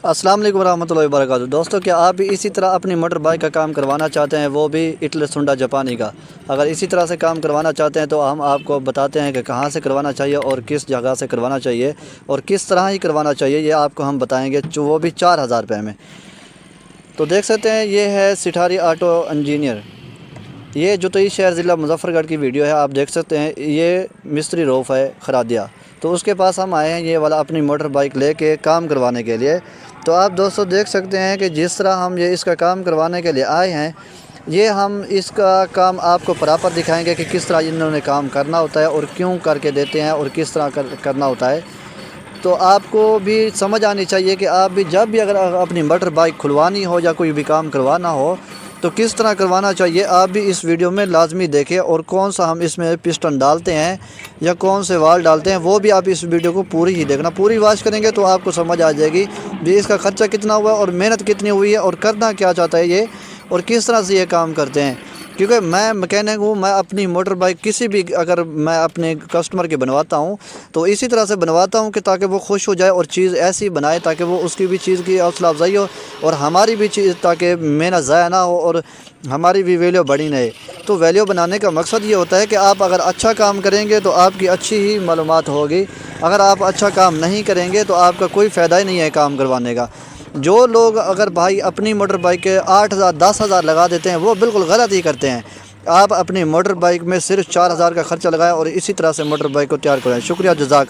السلام علیکم ورحمۃ اللہ وبرکاتہ۔ دوستوں، کیا آپ بھی اسی طرح اپنی موٹر بائک کا کام کروانا چاہتے ہیں، وہ بھی اٹلی سنڈا جاپانی کا؟ اگر اسی طرح سے کام کروانا چاہتے ہیں تو ہم آپ کو بتاتے ہیں کہ کہاں سے کروانا چاہیے اور کس جگہ سے کروانا چاہیے اور کس طرح ہی کروانا چاہیے، یہ آپ کو ہم بتائیں گے، وہ بھی 4000 روپے میں۔ تو دیکھ سکتے ہیں یہ ہے سٹھاری آٹو انجینئر، یہ جوتئی شہر ضلع مظفر گڑھ کی ویڈیو ہے۔ آپ دیکھ سکتے ہیں یہ مستری روف ہے خرادیہ، تو اس کے پاس ہم آئے ہیں یہ والا اپنی موٹر بائک لے کے کام کروانے کے لیے۔ تو آپ دوستو دیکھ سکتے ہیں کہ جس طرح ہم اس کا کام کروانے کے لیے آئے ہیں، یہ ہم اس کا کام آپ کو پراپر دکھائیں گے کہ کس طرح انہوں نے کام کرنا ہوتا ہے اور کیوں کر کے دیتے ہیں اور کس طرح کرنا ہوتا ہے۔ تو آپ کو بھی سمجھ آنی چاہیے کہ آپ بھی جب بھی اگر اپنی موٹر بائک کھلوانی ہو یا کوئی بھی کام کروانا ہو تو کس طرح کروانا چاہیے، آپ بھی اس ویڈیو میں لازمی دیکھیں، اور کون سا ہم اس میں پسٹن ڈالتے ہیں یا کون سے وال ڈالتے ہیں وہ بھی آپ اس ویڈیو کو پوری ہی دیکھنا۔ پوری واچ کریں گے تو آپ کو سمجھ آ جائے گی بھی اس کا خرچہ کتنا ہوا ہے اور محنت کتنی ہوئی ہے اور کرنا کیا چاہتا ہے یہ اور کس طرح سے یہ کام کرتے ہیں۔ کیونکہ میں مکینک ہوں، میں اپنی موٹر بائک کسی بھی اگر میں اپنے کسٹمر کی بنواتا ہوں تو اسی طرح سے بنواتا ہوں کہ تاکہ وہ خوش ہو جائے اور چیز ایسی بنائے تاکہ وہ اس کی بھی چیز کی حوصلہ افزائی ہو اور ہماری بھی چیز تاکہ محنت ضائع نہ ہو اور ہماری بھی ویلیو بڑھی رہے۔ تو ویلیو بنانے کا مقصد یہ ہوتا ہے کہ آپ اگر اچھا کام کریں گے تو آپ کی اچھی ہی معلومات ہوگی، اگر آپ اچھا کام نہیں کریں گے تو آپ کا کوئی فائدہ ہی نہیں ہے کام کروانے کا۔ جو لوگ اگر بھائی اپنی موٹر بائک کے 8000 10,000 لگا دیتے ہیں وہ بالکل غلط ہی کرتے ہیں۔ آپ اپنی موٹر بائک میں صرف 4000 کا خرچہ لگائیں اور اسی طرح سے موٹر بائک کو تیار کریں۔ شکریہ، جزاک